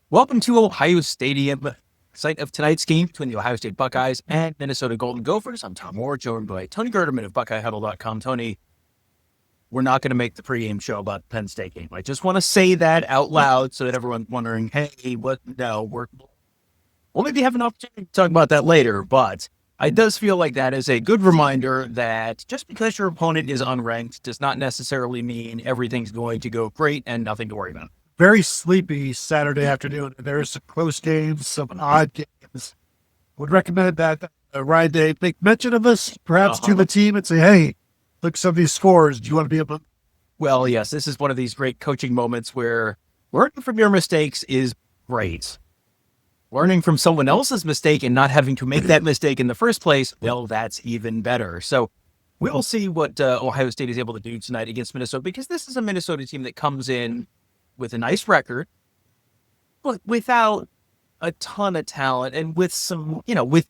Welcome to Ohio Stadium, site of tonight's game between the Ohio State Buckeyes and Minnesota Golden Gophers. I'm Tom Moore, joined by Tony Gerdeman of BuckeyeHuddle.com. Tony, we're not going to make the pregame show about the Penn State game. I just want to say that out loud so that everyone's wondering, hey, what? No, we'll maybe have an opportunity to talk about that later, but it does feel like that is a good reminder that just because your opponent is unranked does not necessarily mean everything's going to go great and nothing to worry about. Very sleepy Saturday afternoon. There's some close games, some odd games. Would recommend that Ryan Day make mention of this, perhaps to the team, and say, hey, look, some of these scores. Do you want to be able to? Well, yes, this is one of these great coaching moments where learning from your mistakes is great. Learning from someone else's mistake and not having to make that mistake in the first place, well, that's even better. So we'll see what Ohio State is able to do tonight against Minnesota, because this is a Minnesota team that comes in with a nice record, but without a ton of talent, and with some, with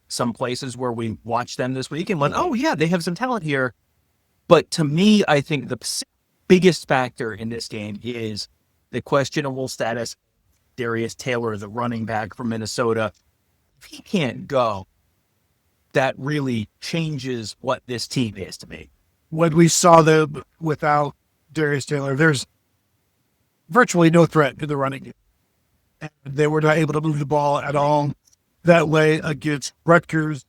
some places where we watched them this week and went, oh yeah, they have some talent here. But to me, I think the biggest factor in this game is the questionable status of Darius Taylor, the running back from Minnesota. If he can't go, that really changes what this team is to me. When we saw them without Darius Taylor, there's virtually no threat in the running game. And they were not able to move the ball at all that way against Rutgers.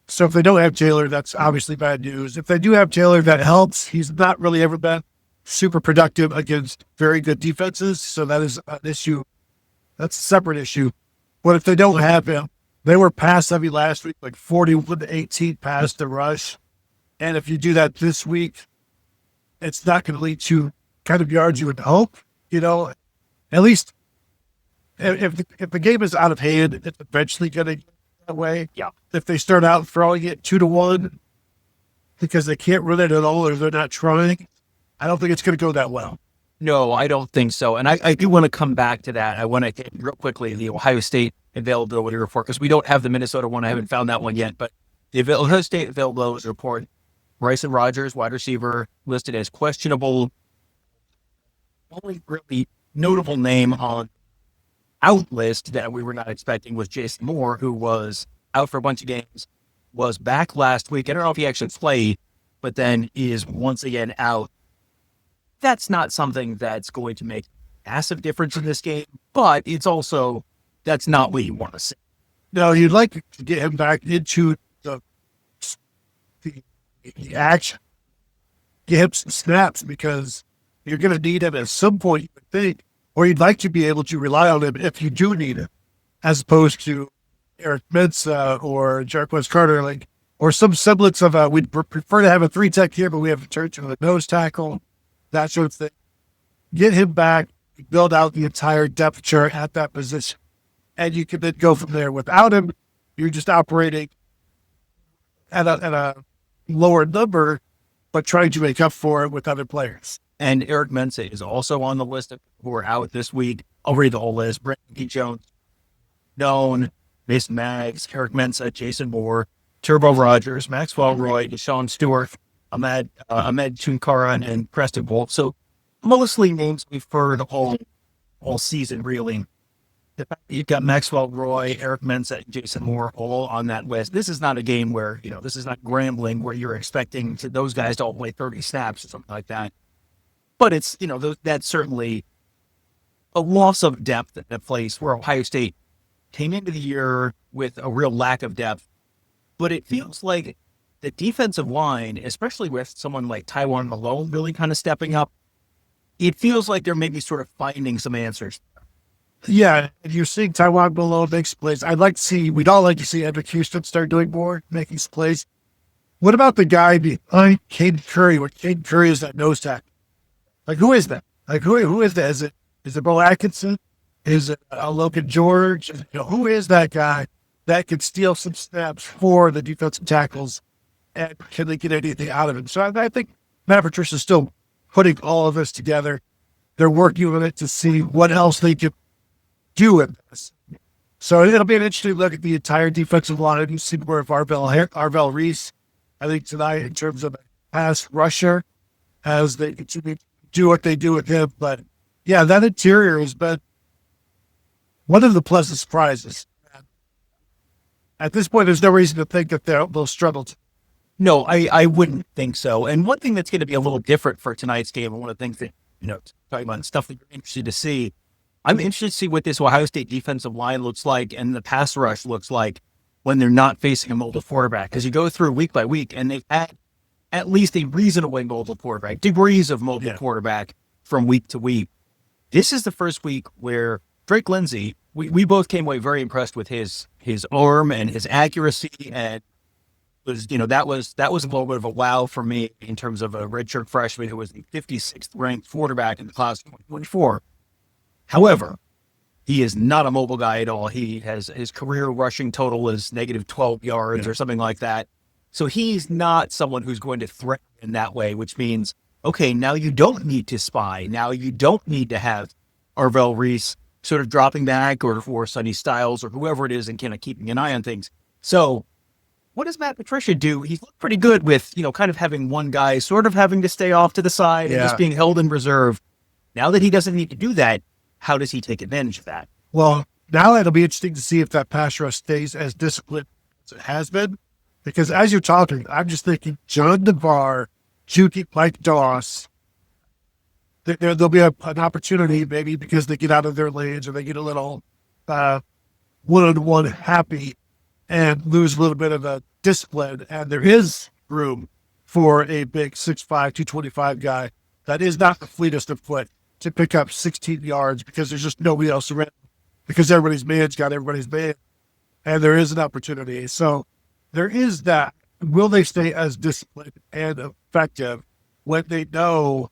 So if they don't have Taylor, that's obviously bad news. If they do have Taylor, that helps. He's not really ever been super productive against very good defenses. So that is an issue. That's a separate issue. But if they don't have him, they were pass heavy last week, like 41-18 pass to rush. And if you do that this week, it's not going to lead to kind of yards you would hope, at least if the game is out of hand, it's eventually going to get that way. Yeah. If they start out throwing it 2-1 because they can't run it at all or they're not trying, I don't think it's going to go that well. No, I don't think so. And I do want to come back to that. I want to hit real quickly the Ohio State availability report, because we don't have the Minnesota one. I haven't found that one yet, but the Ohio State availability report, Bryson Rogers, wide receiver, listed as questionable. Only really notable name on out list that we were not expecting was Jason Moore, who was out for a bunch of games, was back last week. I don't know if he actually played, but then is once again out. That's not something that's going to make a massive difference in this game, but it's also, that's not what you want to see. No, you'd like to get him back into the action, get him some snaps, because you're going to need him at some point, you would think, or you'd like to be able to rely on him if you do need him, as opposed to Eric Mensah or Jarquez Carter, or some semblance of we'd prefer to have a 3-tech here, but we have to turn to a nose tackle, that sort of thing. Get him back, build out the entire depth chart at that position, and you can then go from there. Without him, you're just operating at a lower number, but trying to make up for it with other players. And Eric Mensah is also on the list of who are out this week. I'll read the whole list. Brandon P. Jones, known, Mason Maggs, Eric Mensah, Jason Moore, Turbo Rogers, Maxwell Roy, Deshaun Stewart, Ahmed Tunkara, and Preston Wolf. So mostly names we've heard all season, really. The fact that you've got Maxwell Roy, Eric Mensah, and Jason Moore all on that list. This is not a game where, this is not Grambling where you're expecting those guys to all play 30 snaps or something like that. But it's, that's certainly a loss of depth at a place where Ohio State came into the year with a real lack of depth. But it feels like the defensive line, especially with someone like Tywone Malone really kind of stepping up, it feels like they're maybe sort of finding some answers. Yeah, and you're seeing Tywone Malone make some plays. We'd all like to see Edric Houston start doing more, making some plays. What about the guy behind Caden Curry, where Caden Curry is that nose tackle? Who is that? Who is that? Is it Bo Atkinson? Is it Logan George? Who is that guy that can steal some snaps for the defensive tackles, and can they get anything out of him? So I think Matt Patricia's still putting all of this together. They're working on it to see what else they can do with this. So it'll be an interesting look at the entire defensive line. You see more of Arvell Reese, I think, tonight in terms of a pass rusher as they continue to do what they do with him. But yeah, that interior has been one of the pleasant surprises. At this point, there's no reason to think that they'll struggle. No, I wouldn't think so. And one thing that's going to be a little different for tonight's game, and one of the things that, talking about stuff that you're interested to see, I'm interested to see what this Ohio State defensive line looks like and the pass rush looks like when they're not facing a mobile quarterback. Because you go through week by week, and they've had at least a reasonable mobile quarterback, degrees of mobile quarterback from week to week. This is the first week where Drake Lindsey, we both came away very impressed with his arm and his accuracy, and that was a little bit of a wow for me in terms of a redshirt freshman who was the 56th ranked quarterback in the class of 2024. However, he is not a mobile guy at all. He has his career rushing total is negative 12 yards or something like that. So he's not someone who's going to threaten in that way, which means, okay, now you don't need to spy. Now you don't need to have Arvell Reese sort of dropping back or Sonny Styles or whoever it is and kind of keeping an eye on things. So what does Matt Patricia do? He's looked pretty good with, kind of having one guy sort of having to stay off to the side and just being held in reserve. Now that he doesn't need to do that, how does he take advantage of that? Well, now it'll be interesting to see if that pass rush stays as disciplined as it has been. Because as you're talking, I'm just thinking John DeVar, Juki, Mike Doss, there'll be an opportunity maybe because they get out of their lanes or they get a little one-on-one happy and lose a little bit of the discipline. And there is room for a big 6'5", 225 guy that is not the fleetest of foot to pick up 16 yards because there's just nobody else around because everybody's man's got everybody's man. And there is an opportunity. So there is that. Will they stay as disciplined and effective when they know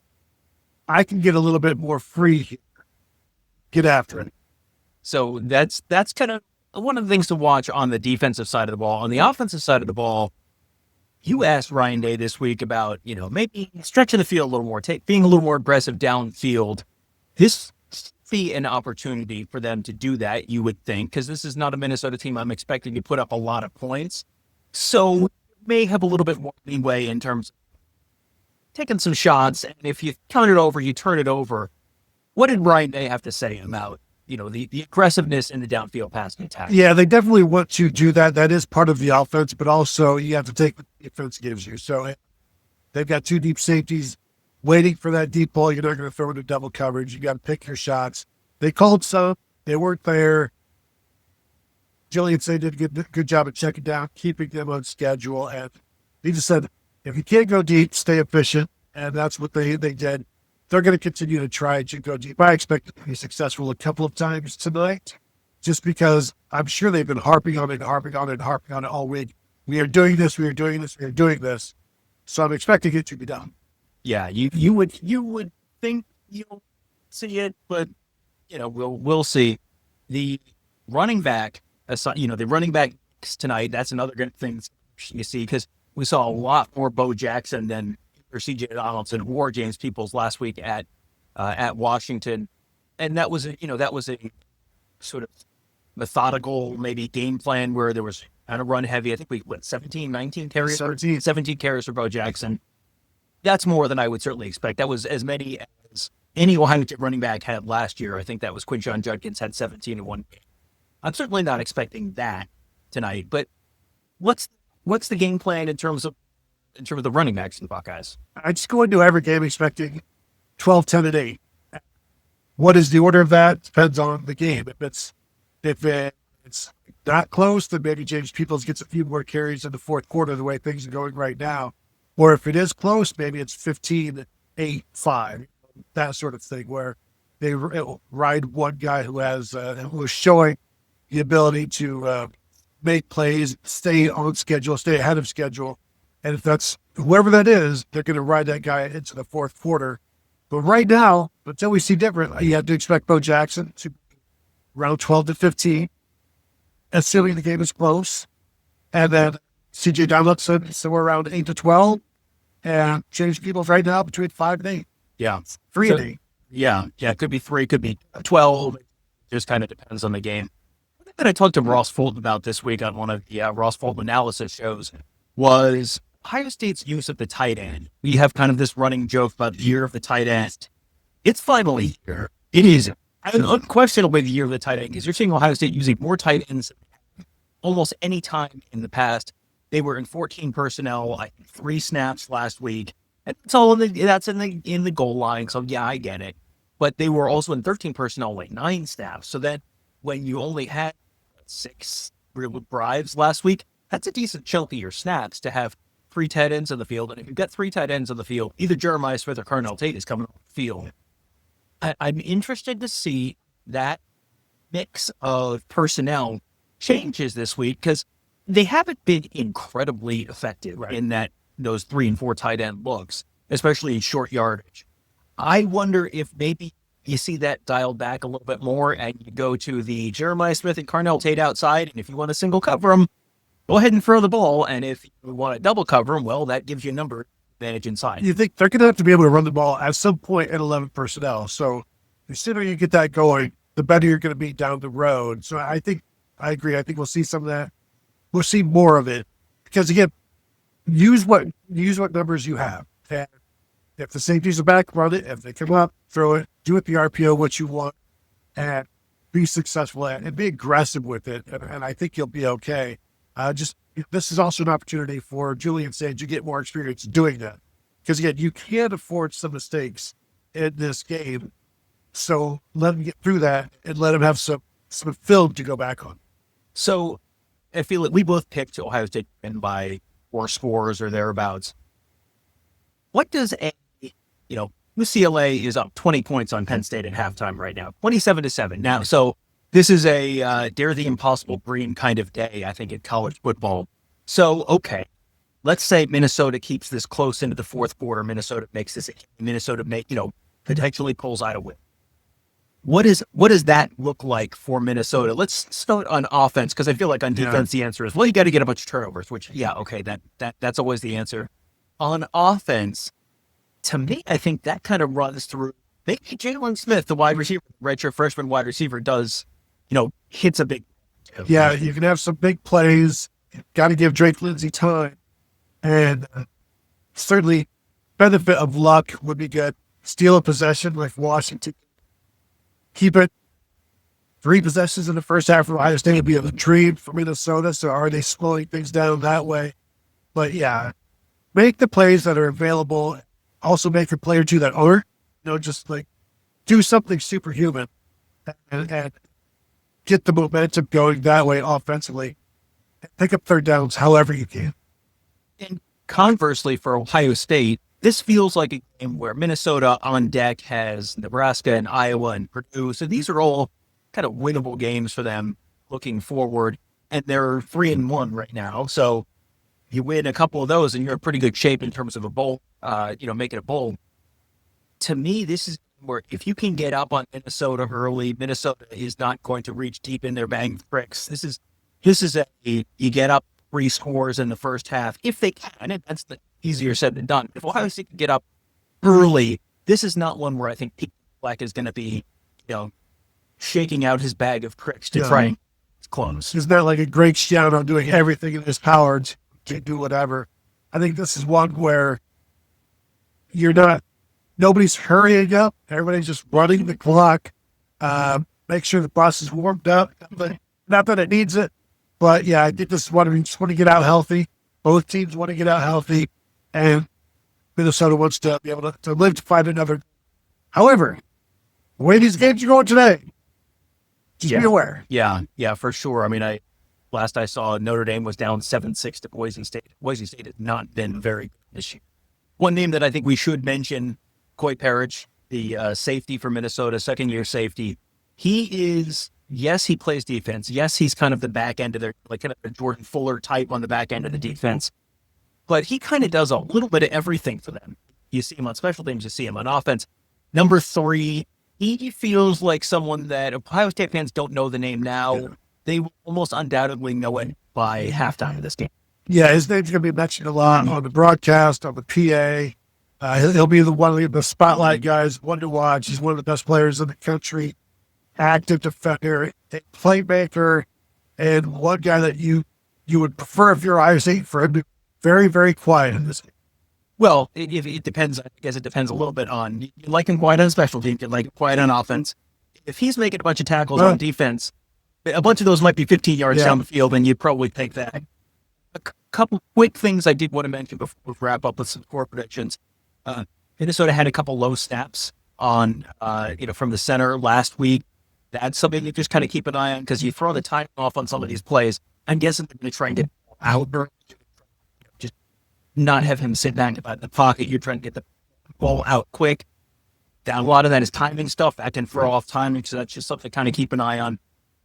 I can get a little bit more free here? Get after it. So that's kind of one of the things to watch on the defensive side of the ball. On the offensive side of the ball, you asked Ryan Day this week about, maybe stretching the field a little more, being a little more aggressive downfield. This be an opportunity for them to do that, you would think, because this is not a Minnesota team I'm expecting to put up a lot of points. So may have a little bit more leeway in terms of taking some shots. And if you turn it over, you turn it over. What did Ryan Day have to say about, the aggressiveness in the downfield passing attack? Yeah, they definitely want to do that. That is part of the offense, but also you have to take what the defense gives you. So they've got two deep safeties waiting for that deep ball. You're not going to throw into double coverage. You got to pick your shots. They called some. They weren't there. Jillian Say did a good job of checking down, keeping them on schedule. And he just said, if you can't go deep, stay efficient. And that's what they did. They're going to continue to try to go deep. I expect to be successful a couple of times tonight, just because I'm sure they've been harping on it all week. We are doing this. We are doing this. We are doing this. So I'm expecting it to be done. Yeah, you would think you'll see it, but we'll see. The running back, the running back tonight. That's another good thing you see because we saw a lot more Bo Jackson than C.J. Donaldson or James Peoples last week at Washington, and that was a sort of methodical maybe game plan where there was kind of run heavy. I think we went 19 carries, 17 carries for Bo Jackson. That's more than I would certainly expect. That was as many as any Ohio State running back had last year. I think that was Quinshon Judkins had 17 in one game. I'm certainly not expecting that tonight, but what's the game plan in terms of the running backs in the Buckeyes? I just go into every game expecting 12, 10, and 8. What is the order of that? Depends on the game. If it's not close, then maybe James Peoples gets a few more carries in the fourth quarter the way things are going right now. Or if it is close, maybe it's 15, 8, 5, that sort of thing, where they ride one guy who is showing the ability to make plays, stay on schedule, stay ahead of schedule. And if that's whoever that is, they're going to ride that guy into the fourth quarter. But right now, until we see different, you have to expect Bo Jackson to be around 12 to 15, assuming the game is close. And then C.J. Donaldson somewhere around 8 to 12. And James Peoples right now between 5 and 8. Yeah. 3 and 8. Yeah. It could be 3, could be 12. Just kind of depends on the game. One thing that I talked to Ross Fulton about this week on one of the Ross Fulton analysis shows was Ohio State's use of the tight end. We have kind of this running joke about the year of the tight end. It's finally here. It is Unquestionably the year of the tight end, because you're seeing Ohio State using more tight ends almost any time in the past. They were in 14 personnel, I think 3 snaps last week. And it's all that's in the goal line. So yeah, I get it. But they were also in 13 personnel, like 9 snaps. So then when you only had 6 real drives last week, that's a decent chunk of your snaps to have 3 tight ends on the field. And if you've got 3 tight ends on the field, either Jeremiah Smith or Carnell Tate is coming off the field. I'm interested to see that mix of personnel changes this week, because they haven't been incredibly effective in those 3 and 4 tight end looks, especially in short yardage. I wonder if maybe you see that dialed back a little bit more and you go to the Jeremiah Smith and Carnell Tate outside. And if you want to single cover them, go ahead and throw the ball. And if you want to double cover them, well, that gives you a number advantage inside. You think they're going to have to be able to run the ball at some point at 11 personnel. So the sooner you get that going, the better you're going to be down the road. So I agree. I think we'll see some of that. We'll see more of it, because again, use what numbers you have. And if the safeties are back, run it. If they come up, throw it. Do it the RPO what you want, and be successful at it, and be aggressive with it. And I think you'll be okay. This is also an opportunity for Julian Sage to get more experience doing that, because again, you can't afford some mistakes in this game. So let him get through that and let him have some film to go back on. So I feel like we both picked Ohio State to win by 4 scores or thereabouts. What does UCLA is up 20 points on Penn State at halftime right now, 27-7. Now, so this is a dare the impossible dream kind of day, I think, in college football. So, okay, let's say Minnesota keeps this close into the fourth quarter. Minnesota makes this. Minnesota potentially pulls out a win. What does that look like for Minnesota? Let's start on offense, because I feel like on defense the answer is, well, you got to get a bunch of turnovers, which, that's always the answer. On offense, to me, I think that kind of runs through. Maybe Jalen Smith, the wide receiver, redshirt freshman wide receiver, does, hits a big. Yeah, you can have some big plays. Got to give Drake Lindsay time. And certainly benefit of luck would be good. Steal a possession like Washington. Keep it 3 possessions in the first half of Ohio State would be a dream for Minnesota. So are they slowing things down that way? But yeah, make the plays that are available. Also make a play or two that are, just like do something superhuman and get the momentum going that way offensively. Pick up third downs however you can. And conversely, for Ohio State, this feels like a game where Minnesota on deck has Nebraska and Iowa and Purdue. So these are all kind of winnable games for them looking forward. And they're 3-1 right now. So you win a couple of those and you're in pretty good shape in terms of a bowl, making a bowl. To me, this is where if you can get up on Minnesota early, Minnesota is not going to reach deep in their bag of tricks. This is you get up 3 scores in the first half if they can, and that's easier said than done. If Ohio State can get up early, this is not one where I think Pete Black is going to be, shaking out his bag of tricks to try and close. It's not like a Greg Schiano doing everything in his power to do whatever. I think this is one where nobody's hurrying up. Everybody's just running the clock. Make sure the bus is warmed up. Not that it needs it, but yeah, I think this is one we just want to get out healthy. Both teams want to get out healthy, and Minnesota wants to be able to live to fight another. However, the way these games are going today, just be aware. Yeah, for sure. I mean, last I saw, Notre Dame was down 7-6 to Boise State. Boise State has not been very good this year. One name that I think we should mention, Coy Parrish, the safety for Minnesota, second-year safety. He is, yes, he plays defense. Yes, he's kind of the back end of their, like kind of a Jordan Fuller type on the back end of the defense. But he kind of does a little bit of everything for them. You see him on special teams, you see him on offense. Number 3, he feels like someone that Ohio State fans don't know the name now. Yeah. They will almost undoubtedly know it by halftime of this game. Yeah, his name's going to be mentioned a lot on the broadcast, on the PA. He'll be one of the spotlight guys, one to watch. He's one of the best players in the country, active defender, a playmaker, and one guy that you would prefer if you're Ohio State for him to be very, very quiet in this game. Well, it depends. I guess it depends a little bit on, you like him quiet on special teams, you like him quiet on offense. if he's making a bunch of tackles on defense, a bunch of those might be 15 yards down the field, and you'd probably take that. A couple quick things I did want to mention before we wrap up with some score predictions. Minnesota had a couple low snaps on, from the center last week. That's something you just kind of keep an eye on because you throw the time off on some of these plays. I'm guessing they're going to try and get out, just not have him sit back in the pocket. You're trying to get the ball out quick. A lot of that is timing stuff. That can throw off timing, so that's just something to kind of keep an eye on.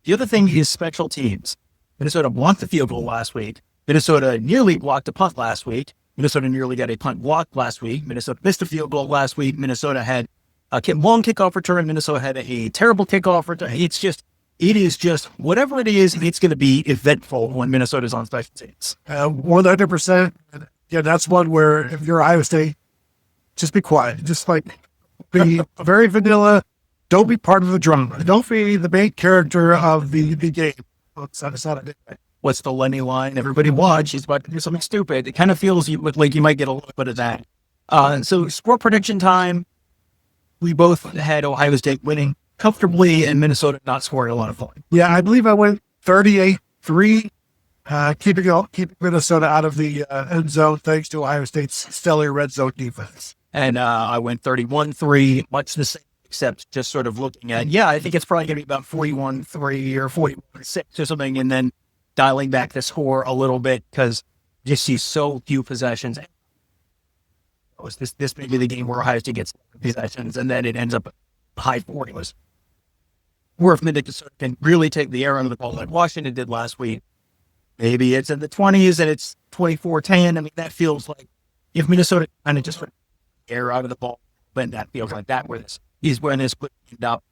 The other thing is special teams. Minnesota blocked the field goal last week. Minnesota nearly blocked a punt last week. Minnesota nearly got a punt blocked last week. Minnesota missed a field goal last week. Minnesota had a long kickoff return. Minnesota had a terrible kickoff return. It is just whatever it is, it's going to be eventful when Minnesota's on special teams. 100%. Yeah, that's one where if you're Ohio State, just be quiet. Just be very vanilla. Don't be part of the drama. Don't be the main character of the game. What's the Lenny line? Everybody watch. He's about to do something stupid. It kind of feels like you might get a little bit of that. So score prediction time. We both had Ohio State winning comfortably and Minnesota not scoring a lot of points. Yeah, I believe I went 38-3, keeping Minnesota out of the end zone thanks to Ohio State's stellar red zone defense. And I went 31-3, much the same, except just sort of looking at, I think it's probably going to be about 41-3 or 41-6 or something, and then dialing back the score a little bit because you see so few possessions. This may be the game where Ohio State gets possessions, and then it ends up high 40s. Or if Minnesota can really take the air out of the ball like Washington did last week, maybe it's in the 20s and it's 24-10. I mean, that feels like if Minnesota kind of just air out of the ball, then that feels like that where this could end up.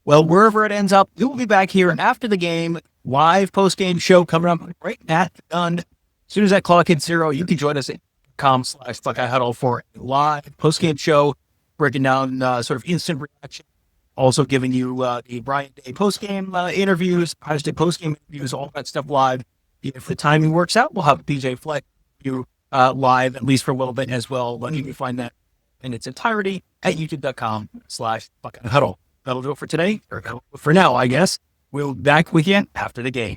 Well, wherever it ends up, we'll be back here after the game. Live post-game show coming up right at the gun. As soon as that clock hits 0, you can join us at .com/Buckeye Huddle for a live post-game show, breaking down sort of instant reaction. Also giving you the Brian Day post-game interviews, Ohio State post-game interviews, all that stuff live. If the timing works out, we'll have PJ Fleck you live, at least for a little bit as well. But you can find that in its entirety at youtube.com/Buckeye Huddle. That'll do it for today, or for now, I guess. We'll be back with you after the game.